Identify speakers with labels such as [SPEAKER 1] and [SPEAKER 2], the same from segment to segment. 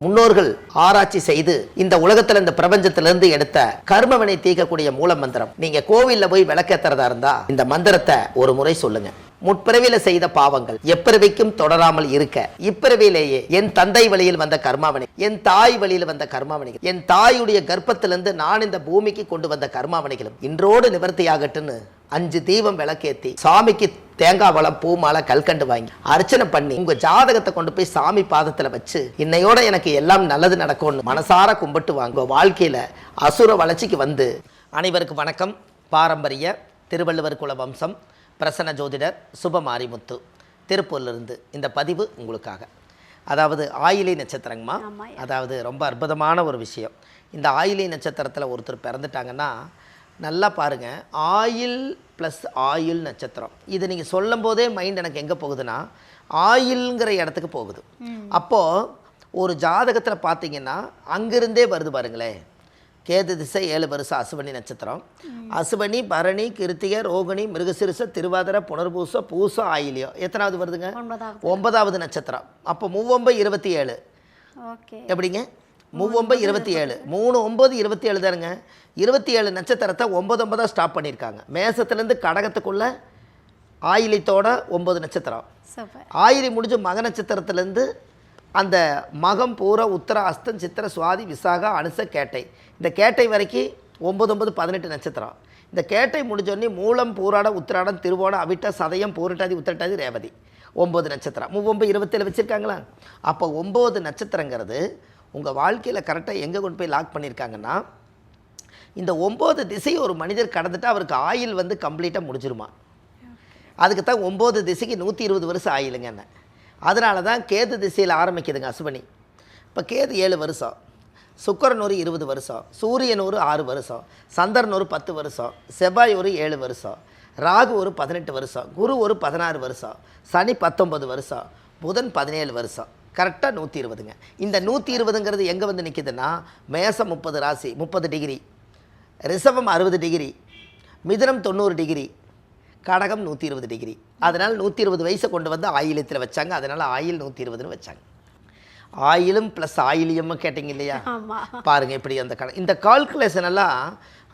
[SPEAKER 1] முன்னோர்கள் ஆராய்ச்சி செய்து இந்த உலகத்துல இந்த பிரபஞ்சத்திலிருந்து எடுத்த கர்மவினை தீர்க்கக்கூடிய மூல மந்திரம். நீங்க கோவில்ல போய் விளக்கேத்துறதா இருந்தா இந்த மந்திரத்தை ஒரு முறை சொல்லுங்க. முற்பிறவில செய்த பாவங்கள் எப்பிறவிக்கும் தொடராமல் இருக்க இப்பிறவிலேயே என் தந்தை வழியில் வந்த கர்மாவனை, என் தாய் வழியில் வந்த கர்மாவனைகள், என் தாயுடைய கர்ப்பத்திலிருந்து நான் இந்த பூமிக்கு கொண்டு வந்த கர்மாவனைகளும் இன்றோடு நிவர்த்தியாகட்டுன்னு 5 தீபம் விளக்கேத்தி சாமிக்கு தேங்காய் வளம் பூ மாலை கல்கண்டு வாங்கி அர்ச்சனை பண்ணி உங்க ஜாதகத்தை கொண்டு போய் சாமி பாதத்துல வச்சு இன்னையோட எனக்கு எல்லாம் நல்லது நடக்கும்னு மனசார கும்பிட்டு வாங்க. வாழ்க்கையில அசுர வளர்ச்சிக்கு வந்து. அனைவருக்கும் வணக்கம். பாரம்பரிய திருவள்ளுவர் குல வம்சம் பிரசன்ன ஜோதிடர் சுபமாரிமுத்து திருப்பூர்லேருந்து இந்த பதிவு உங்களுக்காக. அதாவது ஆயிலை நட்சத்திரங்கம்மா. அதாவது ரொம்ப அற்புதமான ஒரு விஷயம். இந்த ஆயிலை நட்சத்திரத்தில் ஒருத்தர் பிறந்துட்டாங்கன்னா நல்லா பாருங்கள், ஆயில் ப்ளஸ் ஆயுள் நட்சத்திரம். இது நீங்கள் சொல்லும் போதே மைண்ட் எனக்கு எங்கே போகுதுன்னா ஆயில்ங்கிற இடத்துக்கு போகுது. அப்போது ஒரு ஜாதகத்தில் பார்த்தீங்கன்னா அங்கிருந்தே வருது பாருங்களேன். கேது திசை 7 வருஷம் அசுவனி நட்சத்திரம். அசுவனி, பரணி, கிருத்திகை, ரோகிணி, மிருகசிருச, திருவாதிரை, புனர்பூச, பூசம், ஆயிலியம். எத்தனாவது வருதுங்க? 9வது நட்சத்திரம். அப்போ 3 9 27. எப்படிங்க? 3 9 27. 3 9 27 தானுங்க. 27 நட்சத்திரத்தை 9 9 ஸ்டாப் பண்ணியிருக்காங்க. மேசத்துலேருந்து கடகத்துக்குள்ள ஆயிலித்தோட 9 நட்சத்திரம். ஆயிலி முடிஞ்ச மக நட்சத்திரத்துலேருந்து அந்த மகம், பூர, உத்தர, அஸ்தம், சித்திர, சுவாதி, விசாகா, அனுச, கேட்டை. இந்த கேட்டை வரைக்கும் 9 9 18 நட்சத்திரம். இந்த கேட்டை முடிஞ்சோடனே மூலம், பூராடம், உத்திராடம், திருவோணம், அவிட்ட, சதயம், பூரட்டாதி, உத்திரட்டாதி, ரேவதி 9 நட்சத்திரம். 3 9 27 வச்சுருக்காங்களா? அப்போ 9 நட்சத்திரங்கிறது உங்கள் வாழ்க்கையில் கரெக்டாக எங்கே கொண்டு போய் லாக் பண்ணியிருக்காங்கன்னா, இந்த 9 திசையை ஒரு மனிதர் கடந்துட்டு அவருக்கு ஆயில் வந்து கம்ப்ளீட்டாக முடிஞ்சிருமா. அதுக்கு தான் 9 திசைக்கு 120 வருஷம் ஆயிலுங்க என்ன. அதனால தான் கேது திசையில் ஆரம்பிக்குதுங்க அசுவனி. இப்போ கேது 7 வருஷம், சுக்கிரன் ஒரு 20 வருஷம், சூரியன் ஒரு 6 வருஷம், சந்திரன் ஒரு 10 வருஷம், செவ்வாய் ஒரு 7 வருஷம், ராகு ஒரு 18 வருஷம், குரு ஒரு 16 வருஷம், சனி 19 வருஷம், புதன் 17 வருஷம். கரெக்டாக 120ங்க. இந்த 120ங்கிறது எங்கே வந்து நிற்கிதுன்னா, மேசம் 30 ராசி 30 டிகிரி, ரிஷபம் 60 டிகிரி, மிதுனம் 90 டிகிரி, கடகம் 120 டிகிரி. அதனால் 120 வயசை கொண்டு வந்து ஆயிலத்தில் வச்சாங்க. அதனால் ஆயில் 120ன்னு வச்சாங்க. ஆயிலும் ப்ளஸ் ஆயிலியமும் கேட்டிங்க இல்லையா? பாருங்கள் இப்படி அந்த இந்த கால்குலேஷன் எல்லாம்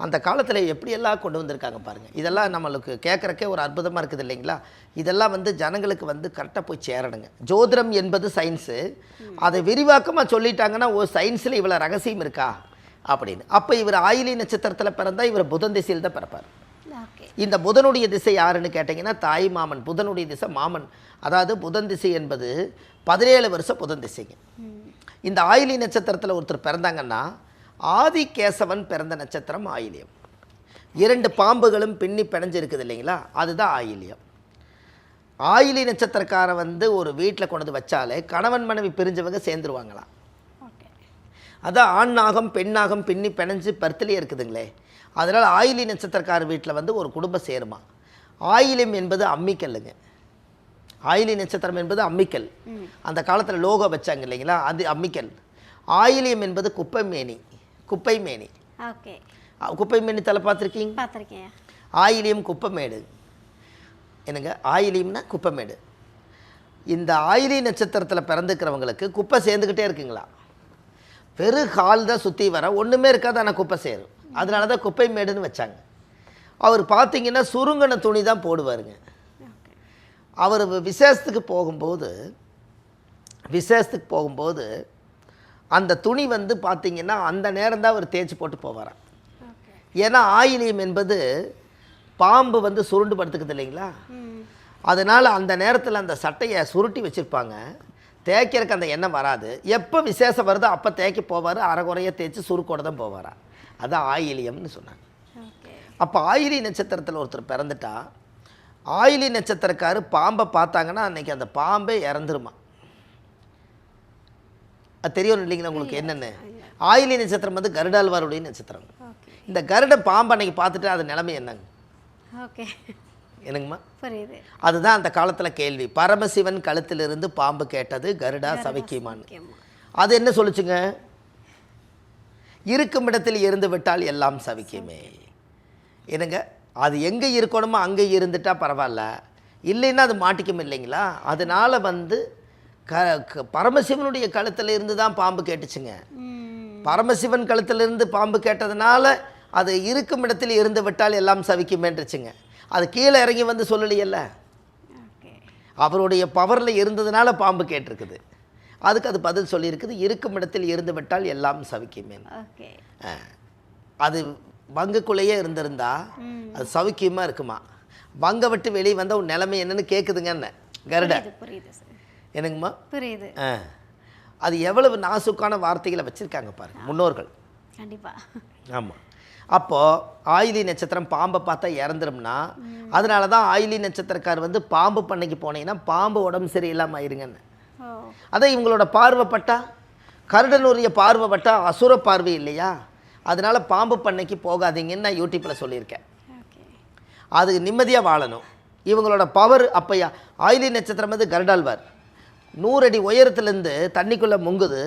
[SPEAKER 1] அந்த காலத்தில் எப்படியெல்லாம் கொண்டு வந்திருக்காங்க பாருங்கள். இதெல்லாம் நம்மளுக்கு கேட்குறக்கே ஒரு அற்புதமாக இருக்குது இல்லைங்களா? இதெல்லாம் வந்து ஜனங்களுக்கு வந்து கரெக்டாக போய் சேரணுங்க. ஜோதிடம் என்பது சயின்ஸு. அதை விரிவாக்கமாக சொல்லிட்டாங்கன்னா ஓ சயின்ஸில் இவ்வளோ ரகசியம் இருக்கா அப்படின்னு. அப்போ இவர் ஆயிலி நட்சத்திரத்தில் பிறந்தால் இவர் புதன் திசையில் தான் பிறப்பார். இந்த புதனுடைய திசை யாருன்னு கேட்டிங்கன்னா தாய் மாமன். புதனுடைய திசை மாமன். அதாவது புதன் திசை என்பது 17 வருஷம் புதன் திசைங்க. இந்த ஆயிலி நட்சத்திரத்தில் ஒருத்தர் பிறந்தாங்கன்னா ஆதிகேசவன் பிறந்த நட்சத்திரம் ஆயிலியம். 2 பாம்புகளும் பின்னி பிணைஞ்சு இருக்குது இல்லைங்களா, அதுதான் ஆயிலியம். ஆயிலி நட்சத்திரக்காரன் வந்து ஒரு வீட்டில் கொண்டு வந்து வச்சாலே கணவன் மனைவி பிரிஞ்சவங்க சேர்ந்துருவாங்களாம். அதான் ஆண் நாகம் பெண் நாகம் பின்னி பிணைஞ்சு பர்த்திலே இருக்குதுங்களே. அதனால் ஆயிலி நட்சத்திரக்கார வீட்டில் வந்து ஒரு குடும்பம் சேருமா. ஆயிலியம் என்பது அம்மிக்கல்லுங்க. ஆயிலி நட்சத்திரம் என்பது அம்மிக்கல். அந்த காலத்தில் லோகோ வச்சாங்க இல்லைங்களா, அது அம்மிக்கல். ஆயிலியம் என்பது குப்பை மேனி. குப்பை மேனி. குப்பை மேனி தலை பார்த்துருக்கீங்க? ஆயிலியம் குப்பைமேடு. என்னங்க ஆயிலியம்னா குப்பைமேடு. இந்த ஆயிலி நட்சத்திரத்தில் பிறந்துக்கிறவங்களுக்கு குப்பை சேர்ந்துக்கிட்டே இருக்குங்களா. வெறும் கால் தான் சுற்றி வர, ஒன்றுமே இருக்காது, ஆனால் குப்பை சேரும். அதனால தான் குப்பை மேடுன்னு வச்சாங்க. அவர் பார்த்தீங்கன்னா சுருங்கின துணி தான் போடுவாருங்க. அவர் விசேஷத்துக்கு போகும்போது அந்த துணி வந்து பார்த்திங்கன்னா அந்த நேரம் தான் அவர் தேய்ச்சி போட்டு போவாராம். ஏன்னா ஆயிலியம் என்பது பாம்பு வந்து சுருண்டு படுத்துக்குது இல்லைங்களா. அதனால் அந்த நேரத்தில் அந்த சட்டையை சுருட்டி வச்சுருப்பாங்க. தேய்க்கிறதுக்கு அந்த எண்ணம் வராது. எப்போ விசேஷம் வருதோ அப்போ தேய்க்க போவார். அரைகுறைய தேய்ச்சி சுருக்கோட தான் போவாரா. அதான் ஆயிலியம்னு சொன்னாங்க. அப்போ ஆயிலி நட்சத்திரத்தில் ஒருத்தர் பிறந்துட்டா ஆயிலி நட்சத்திரக்காரு பாம்பை பார்த்தாங்கன்னா அன்றைக்கி அந்த பாம்பே இறந்துருமா. அது தெரியும் இல்லைங்களா உங்களுக்கு என்னென்னு? ஆயிலி நட்சத்திரம் வந்து கருடாழ்வாருடைய நட்சத்திரம். இந்த கருட பாம்பு அன்றைக்கி பார்த்துட்டு அது நிலைமை என்னங்க? என்னங்கம்மா? அதுதான் அந்த காலத்தில் கேள்வி. பரமசிவன் கழுத்திலிருந்து பாம்பு கேட்டது கருடா சவிக்கியமான். அது என்ன சொல்லுச்சுங்க? இருக்கும் இடத்தில் இருந்து விட்டால் எல்லாம் சவிக்குமே. என்னங்க அது எங்கே இருக்கணுமோ அங்கே இருந்துட்டால் பரவாயில்ல, இல்லைன்னா அது மாட்டிக்கும் இல்லைங்களா. அதனால் வந்து பரமசிவனுடைய கழுத்தில் இருந்து தான் பாம்பு கேட்டுச்சுங்க. பரமசிவன் கழுத்திலிருந்து பாம்பு கேட்டதுனால அது இருக்கும் இடத்தில் இருந்து விட்டால் எல்லாம் சவிக்குமேன்றுச்சுங்க. அது கீழே இறங்கி வந்து சொல்லலையல்ல, அவருடைய பவரில் இருந்ததுனால பாம்பு கேட்டிருக்குது. அதுக்கு அது பதில் சொல்லியிருக்குது, இருக்கும் இடத்தில் இருந்து விட்டால் எல்லாம் சவிக்குமே. அது வங்குக்குள்ளேயே இருந்திருந்தா அது சவிக்கியமாக இருக்குமா. வங்க விட்டு வெளியே வந்தால் உன் நிலைமை என்னன்னு கேட்குதுங்கன்னு கருட. என்னங்கம்மா புரியுது. அது எவ்வளவு நாசுக்கான வார்த்தைகளை வச்சுருக்காங்க பாருங்க முன்னோர்கள். கண்டிப்பாக. ஆமாம். அப்போது ஆயிலி நட்சத்திரம் பாம்பை பார்த்தா இறந்துரும்னா அதனால தான் ஆயிலி நட்சத்திரக்கார் வந்து பாம்பு பண்ணைக்கு போனீங்கன்னா பாம்பு உடம்பு சரியில்லாமல் ஆயிருங்கன்னு. அதான் இவங்களோட பார்வைப்பட்டா, கருடனுடைய பார்வைப்பட்டா அசுர பார்வை இல்லையா, அதனால பாம்பு பண்ணைக்கு போகாதீங்கன்னு நான் யூடியூப்பில் சொல்லியிருக்கேன். அது நிம்மதியாக வாழணும். இவங்களோட பவர் அப்பையா ஆயிலி நட்சத்திரம் வந்து கருடாழ்வார் 100 அடி உயரத்துலேருந்து தண்ணிக்குள்ளே முங்குது.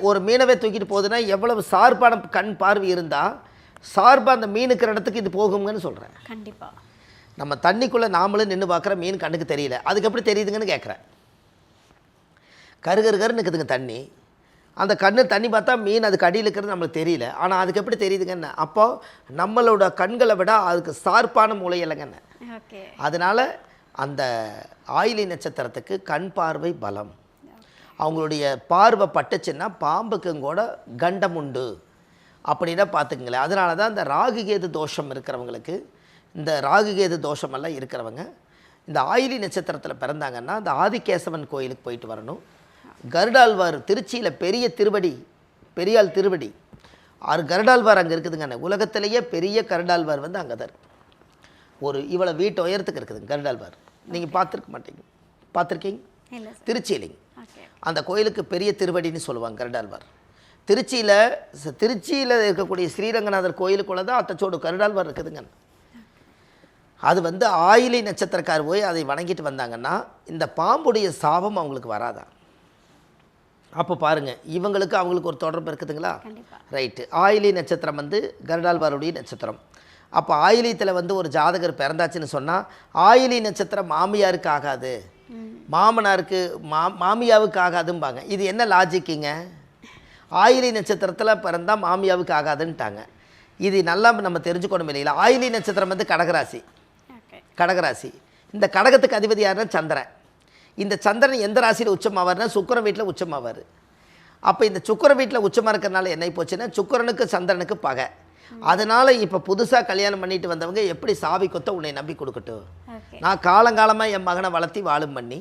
[SPEAKER 1] ஒரு மீனவே தூக்கிட்டு போகுதுன்னா எவ்வளவு சார்பான கண் பார்வை இருந்தால் சார்பாக அந்த மீனுக்கிற இடத்துக்கு இது போகுங்கன்னு சொல்கிறேன். கண்டிப்பாக. நம்ம தண்ணிக்குள்ளே நாமளும் நின்று பார்க்குற மீன் கண்ணுக்கு தெரியல, அதுக்கு எப்படி தெரியுதுங்கன்னு கேட்குறேன். கருகருன்னு இருக்குதுங்க தண்ணி, அந்த கண்ணு தண்ணி பார்த்தா மீன் அதுக்கு அடியில் இருக்கிறது நம்மளுக்கு தெரியல, ஆனால் அதுக்கு எப்படி தெரியுதுங்கன்னு. அப்போது நம்மளோட கண்களை விட அதுக்கு சார்பான மூளை இல்லைங்கன்னு. அதனால் அந்த ஆயிலி நட்சத்திரத்துக்கு கண் பார்வை பலம். அவங்களுடைய பார்வை பட்டுச்சுன்னா பாம்புக்கும் கூட கண்டம் உண்டு அப்படின்னா பார்த்துக்குங்களேன். அதனால தான் இந்த ராகுகேது தோஷம் இருக்கிறவங்களுக்கு, இந்த ராகுகேது தோஷமெல்லாம் இருக்கிறவங்க இந்த ஆயிலி நட்சத்திரத்தில் பிறந்தாங்கன்னா அந்த ஆதிகேசவன் கோயிலுக்கு போயிட்டு வரணும். கருடாழ்வார் திருச்சியில் பெரிய திருவடி, பெரியாள் திருவடி, கருடாழ்வார் அங்கே இருக்குதுங்க. உலகத்திலேயே பெரிய கருடாழ்வார் வந்து அங்கே தான் ஒரு இவ்வளோ வீட்டு உயரத்துக்கு இருக்குதுங்க கருடாழ்வார். நீங்கள் பார்த்துருக்க மாட்டீங்க, பார்த்துருக்கீங்க? திருச்சியிலிங்க. அந்த கோயிலுக்கு பெரிய திருவடின்னு சொல்லுவாங்க கருடாழ்வார். திருச்சியில் இருக்கக்கூடிய ஸ்ரீரங்கநாதர் கோயிலுக்குள்ளே தான் அத்தச்சோடு கருடாழ்வார் இருக்குதுங்க. அது வந்து ஆயிலி நட்சத்திரக்கார் போய் அதை வணங்கிட்டு வந்தாங்கன்னா இந்த பாம்புடைய சாபம் அவங்களுக்கு வராதான். அப்போ பாருங்கள், இவங்களுக்கு அவங்களுக்கு ஒரு தொடர்பு இருக்குதுங்களா? ரைட்டு. ஆயிலி நட்சத்திரம் வந்து கருடாழ்வாருடைய நட்சத்திரம். அப்போ ஆயிலியத்தில் வந்து ஒரு ஜாதகர் பிறந்தாச்சுன்னு சொன்னால் ஆயிலி நட்சத்திரம் மாமியாருக்கு ஆகாது, மாமனாருக்கு மாமியாவுக்கு ஆகாதும்பாங்க. இது என்ன லாஜிக்குங்க? ஆயிலி நட்சத்திரத்தில் பிறந்தால் மாமியாவுக்கு ஆகாதுன்ட்டாங்க. இது நல்லா நம்ம தெரிஞ்சுக்கணும் இல்லைங்களா? ஆயிலி நட்சத்திரம் வந்து கடகராசி. கடகராசி. இந்த கடகத்துக்கு அதிபதி யாருன்னா சந்திரன். இந்த சந்திரன் எந்த ராசியில் உச்சமாவார்னா சுக்கிர வீட்டில் உச்சமாவார். அப்போ இந்த சுக்கிர வீட்டில் உச்சமாக இருக்கிறனால என்ன போச்சுன்னா சுக்கிரனுக்கு சந்திரனுக்கு பகை. அதனால் இப்போ புதுசாக கல்யாணம் பண்ணிட்டு வந்தவங்க எப்படி சாவி கொத்த உன்னை நம்பி கொடுக்கட்டும், நான் காலங்காலமாக என் மகனை வளர்த்தி வாழும் பண்ணி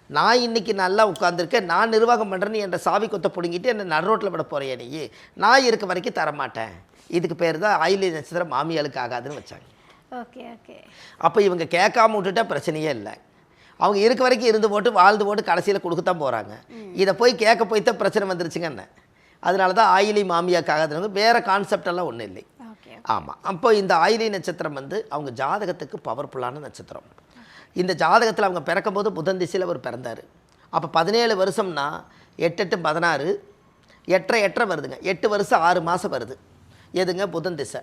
[SPEAKER 1] நான் இன்றைக்கி நல்லா உட்காந்துருக்கேன், நான் நிர்வாகம் பண்ணுறேன்னு என்ற சாவி கொத்த பிடுங்கிட்டு என்னை நடுரோட்டில் விட போகிறேன், நீ நான் இருக்க வரைக்கும் தரமாட்டேன். இதுக்கு பேர் தான் ஆயிலி நட்சத்திரம் மாமியாளுக்கு ஆகாதுன்னு வச்சாங்க. Okay okay. அப்போ இவங்க கேட்காம விட்டுட்டா பிரச்சனையே இல்லை. அவங்க இருக்க வரைக்கும் இருந்து போட்டு வாழ்ந்து போட்டு கடைசியில் கொடுக்கத்தான் போகிறாங்க. இதை போய் கேட்க போய் தான் பிரச்சனை வந்துருச்சுங்க என்ன. அதனால தான் ஆயிலி மாமியாக்காகாதவங்க, வேறு கான்செப்டெல்லாம் ஒன்றும் இல்லை. ஆமாம். அப்போ இந்த ஆயிலி நட்சத்திரம் வந்து அவங்க ஜாதகத்துக்கு பவர்ஃபுல்லான நட்சத்திரம். இந்த ஜாதகத்தில் அவங்க பிறக்கும் போது புதன் திசையில் அவர் பிறந்தார். அப்போ 17 வருஷம்னா 8 8 16 8 வருதுங்க. 8 வருஷம் 6 மாதம் வருது. எதுங்க? புதன் திசை.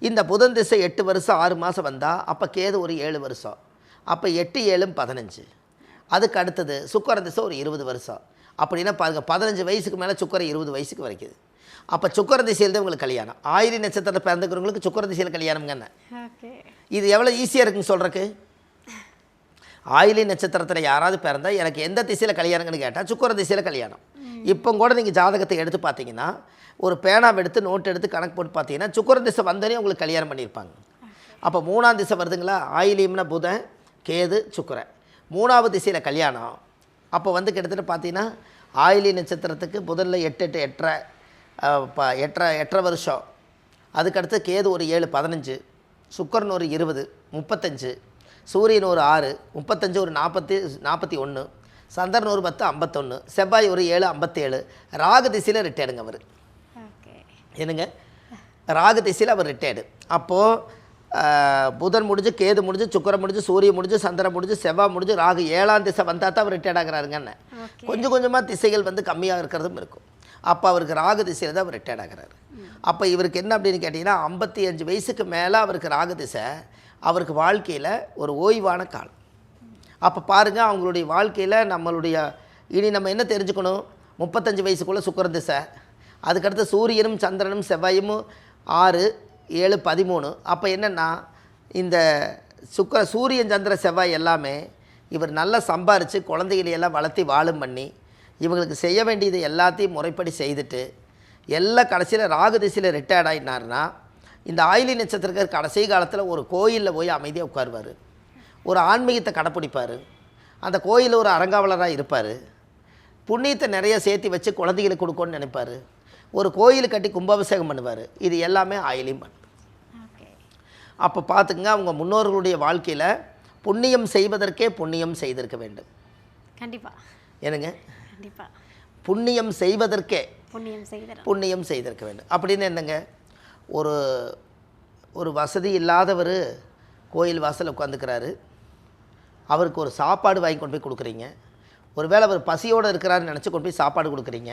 [SPEAKER 1] இந்த புதன் திசை 8 வருஷம் 6 மாதம் வந்தால் அப்போ கேது ஒரு 7 வருஷம். அப்போ 8 7 15. அதுக்கு அடுத்தது சுக்கிர திசை ஒரு 20 வருஷம். அப்படின்னா பாருங்கள், 15 வயசுக்கு மேலே சுக்கிர 20 வயசுக்கு வரைக்குது. அப்போ சுக்கிர திசையில் தான் உங்களுக்கு கல்யாணம். ஆயிலி நட்சத்திரத்தை பிறந்துக்கிறவங்களுக்கு சுக்கிர திசையில் கல்யாணம்ங்க. இது எவ்வளோ ஈஸியாக இருக்குன்னு சொல்கிறக்கு. ஆயிலி நட்சத்திரத்தில் யாராவது பிறந்தால் எனக்கு எந்த திசையில் கல்யாணங்கன்னு கேட்டால் சுக்கிர திசையில் கல்யாணம். இப்போ கூட நீங்கள் ஜாதகத்தை எடுத்து பார்த்தீங்கன்னா ஒரு பேனாவை எடுத்து நோட்டு எடுத்து கணக்கு போட்டு பார்த்தீங்கன்னா சுக்கிர திசை வந்தோடனே உங்களுக்கு கல்யாணம் பண்ணியிருப்பாங்க. அப்போ 3ஆம் திசை வருதுங்களா, ஆயிலியம்னா புதன் கேது சுக்கிரன், 3வது திசையில் கல்யாணம். அப்போ வந்து கிட்டத்தட்ட பார்த்தீங்கன்னா ஆயிலி நட்சத்திரத்துக்கு புதனில் 8 8 8 வருஷம். அதுக்கடுத்து கேது ஒரு 7 15, சுக்கிரன் ஒரு 20 35, சூரியன் ஒரு 6 35 ஒரு 40 41, சந்திரன் ஒரு 10 51, செவ்வாய் ஒரு 7 57. ராகு திசையில் ரிட்டையர்டுங்க அவர். என்னங்க? ராகு திசையில் அவர் ரிட்டையர்டு. அப்போது புதன் முடிஞ்சு கேது முடிஞ்சு சுக்கிரன் முடிஞ்சு சூரியன் முடிஞ்சு சந்திரன் முடிஞ்சு செவ்வாய் முடிஞ்சு ராகு 7ஆம் திசை வந்தால் தான் அவர் ரிட்டையர்ட் ஆகிறாருங்கன்னு. கொஞ்சம் கொஞ்சமாக திசைகள் வந்து கம்மியாக இருக்கிறதும் இருக்கும். அப்போ அவருக்கு ராகு திசையில் தான் அவர் ரிட்டையர்ட் ஆகிறாரு. அப்போ இவருக்கு என்ன அப்படின்னு கேட்டிங்கன்னா 55 வயசுக்கு மேலே அவருக்கு ராகு திசை அவருக்கு வாழ்க்கையில் ஒரு ஓய்வான காலம். அப்போ பாருங்கள் அவங்களுடைய வாழ்க்கையில் நம்மளுடைய இனி நம்ம என்ன தெரிஞ்சுக்கணும், 35 வயசுக்குள்ளே சுக்கிர திசை, அதுக்கடுத்து சூரியனும் சந்திரனும் செவ்வாயும் 6, 7, 13. அப்போ என்னென்னா இந்த சூரியன் சந்திர செவ்வாய் எல்லாமே இவர் நல்லா சம்பாரித்து குழந்தைகளையெல்லாம் வளர்த்தி வாழும் பண்ணி இவங்களுக்கு செய்ய வேண்டியது எல்லாத்தையும் முறைப்படி செய்துட்டு எல்லாம் கடைசியில் ராகு திசையில் ரிட்டையர்ட் ஆகினார்னா இந்த ஆயிலி நட்சத்திரக்கார் கடைசி காலத்தில் ஒரு கோயிலில் போய் அமைதியாக உட்காருவார், ஒரு ஆன்மீகத்தை கடைப்பிடிப்பார், அந்த கோயிலில் ஒரு அரங்காவலராக இருப்பார், புண்ணியத்தை நிறைய சேர்த்து வச்சு குழந்தைகளுக்கு கொடுக்கணும்னு நினைப்பார், ஒரு கோயில் கட்டி கும்பாபிஷேகம் பண்ணுவார். இது எல்லாமே ஆயிலியும் பண்ணும். அப்போ பார்த்துக்குங்க, அவங்க முன்னோர்களுடைய வாழ்க்கையில் புண்ணியம் செய்வதற்கே புண்ணியம் செய்திருக்க வேண்டும்.
[SPEAKER 2] கண்டிப்பாக.
[SPEAKER 1] என்னங்க?
[SPEAKER 2] கண்டிப்பாக.
[SPEAKER 1] புண்ணியம் செய்வதற்கே
[SPEAKER 2] புண்ணியம்
[SPEAKER 1] செய்திருக்க வேண்டும். அப்படின்னு என்னங்க, ஒரு வசதி இல்லாதவர் கோயில் வாசலில் உட்காந்துக்கிறாரு, அவருக்கு ஒரு சாப்பாடு வாங்கி கொண்டு போய் கொடுக்குறீங்க. ஒரு வேளை அவர் பசியோடு இருக்கிறாருன்னு நினச்சி கொண்டு போய் சாப்பாடு கொடுக்குறீங்க.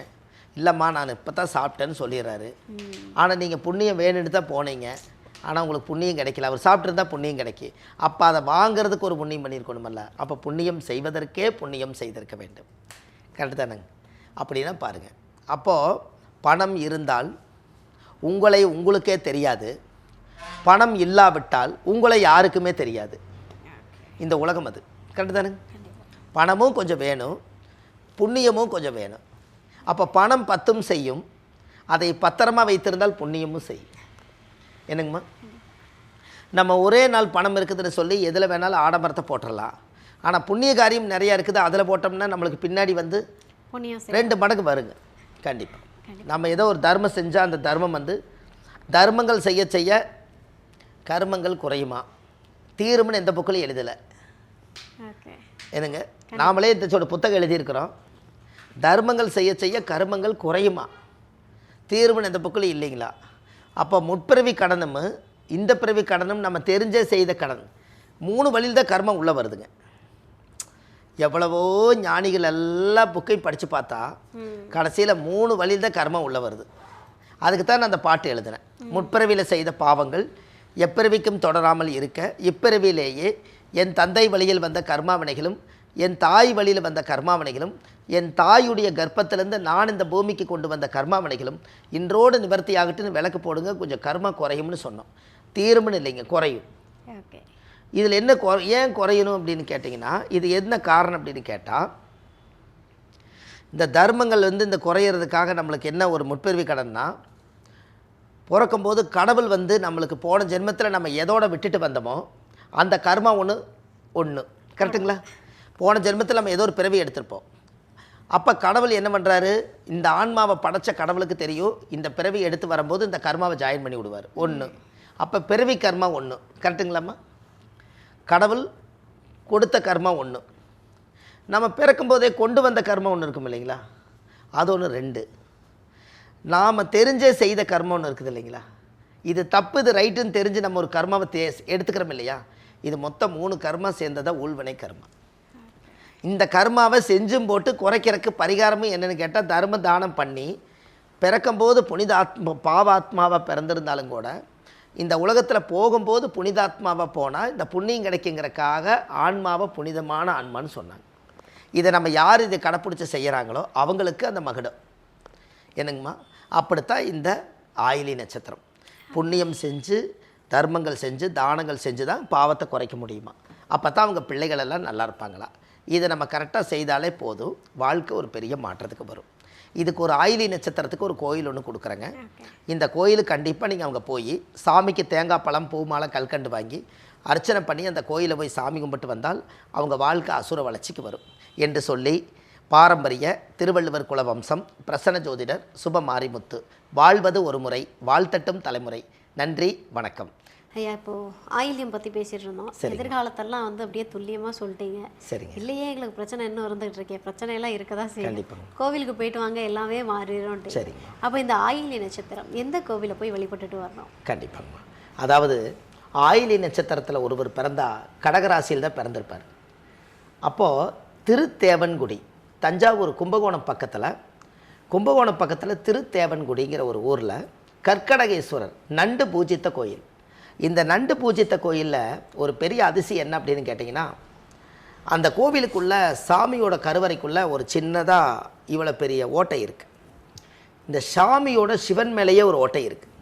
[SPEAKER 1] இல்லைம்மா நான் இப்போ தான் சாப்பிட்டேன்னு சொல்லிடுறாரு. ஆனால் நீங்கள் புண்ணியம் வேணும்னு தான் போனீங்க, ஆனால் உங்களுக்கு புண்ணியம் கிடைக்கல. அவர் சாப்பிட்ருந்தா புண்ணியம் கிடைக்கி. அப்போ அதை வாங்கிறதுக்கு ஒரு புண்ணியம் பண்ணியிருக்கணுமல்ல. அப்போ புண்ணியம் செய்வதற்கே புண்ணியம் செய்திருக்க வேண்டும். கரெக்டு தானேங்க? அப்படின்னா பாருங்கள், அப்போது பணம் இருந்தால் உங்களுக்கே தெரியாது, பணம் இல்லாவிட்டால் உங்களை யாருக்குமே தெரியாது. இந்த உலகம் அது. கரெக்டு தானேங்க? பணமும் கொஞ்சம் வேணும், புண்ணியமும் கொஞ்சம் வேணும். அப்போ பணம் 10 செய்யும், அதை பத்திரமா வைத்திருந்தால் புண்ணியமும் செய்யும். என்னங்கம்மா? நம்ம ஒரே நாள் பணம் இருக்குதுன்னு சொல்லி எதில் வேணாலும் ஆடம்பரத்தை போட்டுடலாம். ஆனால் புண்ணிய காரியம் நிறையா இருக்குது, அதில் போட்டோம்னா நம்மளுக்கு பின்னாடி வந்து 2 மடங்கு வருங்க. கண்டிப்பாக நம்ம ஏதோ ஒரு தர்மம் செஞ்சால் அந்த தர்மம் வந்து தர்மங்கள் செய்ய செய்ய கர்மங்கள் குறையுமா தீரும்னு எந்த புக்கிலும் எழுதலை. என்னங்க, நாமளே இந்த புத்தகம் எழுதியிருக்கிறோம், தர்மங்கள் செய்ய செய்ய கர்மங்கள் குறையுமா தீரும்னு எந்த புக்கிலும் இல்லைங்களா? அப்போ முற்பிறவி கடனும் இந்த பிறவி கடனும் நம்ம தெரிஞ்சே செய்த கடன் 3 வழியில் தான் கர்மம் உள்ளே வருதுங்க. எவ்வளவோ ஞானிகள் எல்லாம் புக்கையும் படித்து பார்த்தா கடைசியில் 3 வழியில் தான் கர்மம் உள்ளே வருது. அதுக்கு தான் நான் அந்த பாட்டு எழுதினேன். முற்பிறவியில் செய்த பாவங்கள் எப்பிறவிக்கும் தொடராமல் இருக்க இப்பிறவிலேயே என் தந்தை வழியில் வந்த கர்மாவினைகளும் என் தாய் வழியில் வந்த கர்மாவினைகளும் என் தாயுடைய கர்ப்பத்திலேருந்து நான் இந்த பூமிக்கு கொண்டு வந்த கர்மாவினைகளும் இன்றோடு நிவர்த்தி ஆகட்டுன்னு விளக்கு போடுங்க, கொஞ்சம் கர்மா குறையும்னு சொன்னோம். தீரும்னு இல்லைங்க, குறையும். இதில் என்ன ஏன் குறையணும் அப்படின்னு கேட்டிங்கன்னா, இது என்ன காரணம் அப்படின்னு கேட்டால், இந்த தர்மங்கள் வந்து இந்த குறையிறதுக்காக நம்மளுக்கு என்ன ஒரு முற்பிறவி கடன்னா, பிறக்கும்போது கடவுள் வந்து நம்மளுக்கு போன ஜென்மத்தில் நம்ம எதோட விட்டுட்டு வந்தோமோ அந்த கர்மா ஒன்று கரெக்டுங்களா? போன ஜென்மத்தில் நம்ம ஏதோ ஒரு பிறவி எடுத்திருப்போம். அப்போ கடவுள் என்ன பண்ணுறாரு, இந்த ஆன்மாவை படைச்ச கடவுளுக்கு தெரியும் இந்த பிறவி எடுத்து வரும்போது இந்த கர்மாவை ஜாயின் பண்ணி விடுவார். 1. அப்போ பிறவி கர்மா 1. கரெக்டுங்களாம்மா? கடவுள் கொடுத்த கர்மா 1, நம்ம பிறக்கும்போதே கொண்டு வந்த கர்மா 1 இருக்கும் இல்லைங்களா, அது 1. 2, நாம் தெரிஞ்சே செய்த கர்மா 1 இருக்குது இல்லைங்களா. இது தப்பு இது ரைட்டுன்னு தெரிஞ்சு நம்ம ஒரு கர்மாவை எடுத்துக்கிறோம் இல்லையா, இது மொத்தம் 3 கர்மா சேர்ந்ததாக ஊழ்வினை கர்மா. இந்த கர்மாவை செஞ்சும் போட்டு குறைக்கிறதுக்கு பரிகாரமும் என்னென்னு கேட்டால், தர்ம தானம் பண்ணி பிறக்கும்போது புனித பாவாத்மாவாக பிறந்திருந்தாலும் கூட இந்த உலகத்தில் போகும்போது புனிதாத்மாவாக போனால் இந்த புண்ணியம் கிடைக்குங்கிறக்காக ஆன்மாவை புனிதமான ஆன்மான்னு சொன்னாங்க. இதை நம்ம யார் இதை கடைப்பிடிச்சி செய்கிறாங்களோ அவங்களுக்கு அந்த மகுடம். என்னங்கம்மா? அப்படித்தான் இந்த ஆயிலி நட்சத்திரம் புண்ணியம் செஞ்சு தர்மங்கள் செஞ்சு தானங்கள் செஞ்சு தான் பாவத்தை குறைக்க முடியுமா. அப்போ தான் அவங்க பிள்ளைகள் எல்லாம் நல்லா இருப்பாங்களா. இதை நம்ம கரெக்டாக செய்தாலே போதும், வாழ்க்கை ஒரு பெரிய மாற்றத்துக்கு வரும். இதுக்கு ஒரு ஆயிலி நட்சத்திரத்துக்கு ஒரு கோயில் ஒன்று கொடுக்குறேங்க. இந்த கோயிலுக்கு கண்டிப்பாக நீங்கள் அவங்க போய் சாமிக்கு தேங்காய் பழம் பூ மாலை கல்கண்டு வாங்கி அர்ச்சனை பண்ணி அந்த கோயிலை போய் சாமி கும்பிட்டு வந்தால் அவங்க வாழ்க்கை அசுர வளர்ச்சிக்கு வரும் என்று சொல்லி, பாரம்பரிய திருவள்ளுவர் குல வம்சம் பிரசன்ன ஜோதிடர் சுப மாரிமுத்து வாழ்வது ஒரு முறை வாழ்த்தட்டும் தலைமுறை. நன்றி, வணக்கம்.
[SPEAKER 2] ஐயா, இப்போது ஆயில்யம் பற்றி பேசிகிட்டு இருந்தோம். எதிர்காலத்தெல்லாம் வந்து அப்படியே துல்லியமாக சொல்லிட்டீங்க.
[SPEAKER 1] சரிங்க.
[SPEAKER 2] இல்லையே எங்களுக்கு பிரச்சனை இன்னும் இருந்துகிட்டு இருக்கேன், பிரச்சனையெல்லாம் இருக்க தான் செய்யும், கோவிலுக்கு போயிட்டு வாங்க எல்லாமே மாறிடும். சரி, அப்போ இந்த ஆயில்ய நட்சத்திரம் எந்த கோவிலை போய் வழிபட்டுட்டு வரணும்?
[SPEAKER 1] கண்டிப்பாங்க. அதாவது ஆயிலி நட்சத்திரத்தில் ஒருவர் பிறந்தால் கடகராசியில் தான் பிறந்திருப்பார். அப்போது திருத்தேவன்குடி, தஞ்சாவூர் கும்பகோணம் பக்கத்தில் திருத்தேவன்குடிங்கிற ஒரு ஊரில் கற்கடகேஸ்வரர் நண்டு பூஜித்த கோயில். இந்த நண்டு பூஜித்த கோயிலில் ஒரு பெரிய அதிசயம் என்ன அப்படின்னு கேட்டிங்கன்னா, அந்த கோவிலுக்குள்ள சாமியோட கருவறைக்குள்ள ஒரு சின்னதாக இவ்வளோ பெரிய ஓட்டை இருக்குது. இந்த சாமியோட சிவன் மேலேயே ஒரு ஓட்டை இருக்குது.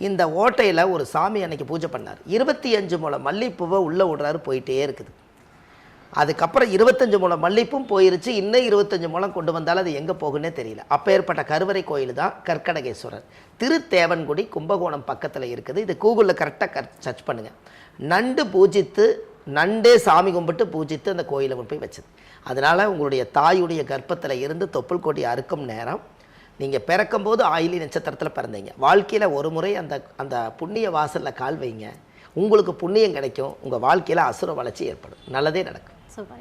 [SPEAKER 1] இந்த ஓட்டையில் ஒரு சாமி அன்னைக்கு பூஜை பண்ணார். 25 முழம் மல்லிப்பூவை உள்ளே விடுறாரு, போயிட்டே இருக்குது. அதுக்கப்புறம் 25 முழம் மல்லிப்பும் போயிருச்சு. இன்னும் 25 முழம் கொண்டு வந்தாலும் அது எங்கே போகுன்னே தெரியல. அப்பேற்பட்ட கருவறை கோயில் தான் கற்கடகேஸ்வரர். திருத்தேவன்குடி, கும்பகோணம் பக்கத்தில் இருக்குது. இது கூகுளில் கரெக்டாக சர்ச் பண்ணுங்கள். நண்டு பூஜித்து, நண்டே சாமி கும்பிட்டு பூஜித்து அந்த கோயிலை கொண்டு போய் வச்சது. அதனால் உங்களுடைய தாயுடைய கர்ப்பத்தில் இருந்து தொப்புள் கொடி அறுக்கும் நேரம், நீங்கள் பிறக்கும்போது ஆயிலி நட்சத்திரத்தில் பிறந்தீங்க. வாழ்க்கையில் ஒரு முறை அந்த புண்ணிய வாசலில் கால் வைங்க, உங்களுக்கு புண்ணியம் கிடைக்கும். உங்கள் வாழ்க்கையில் அசுர வளர்ச்சி ஏற்படும், நல்லதே நடக்கும்.
[SPEAKER 2] சூப்பர்.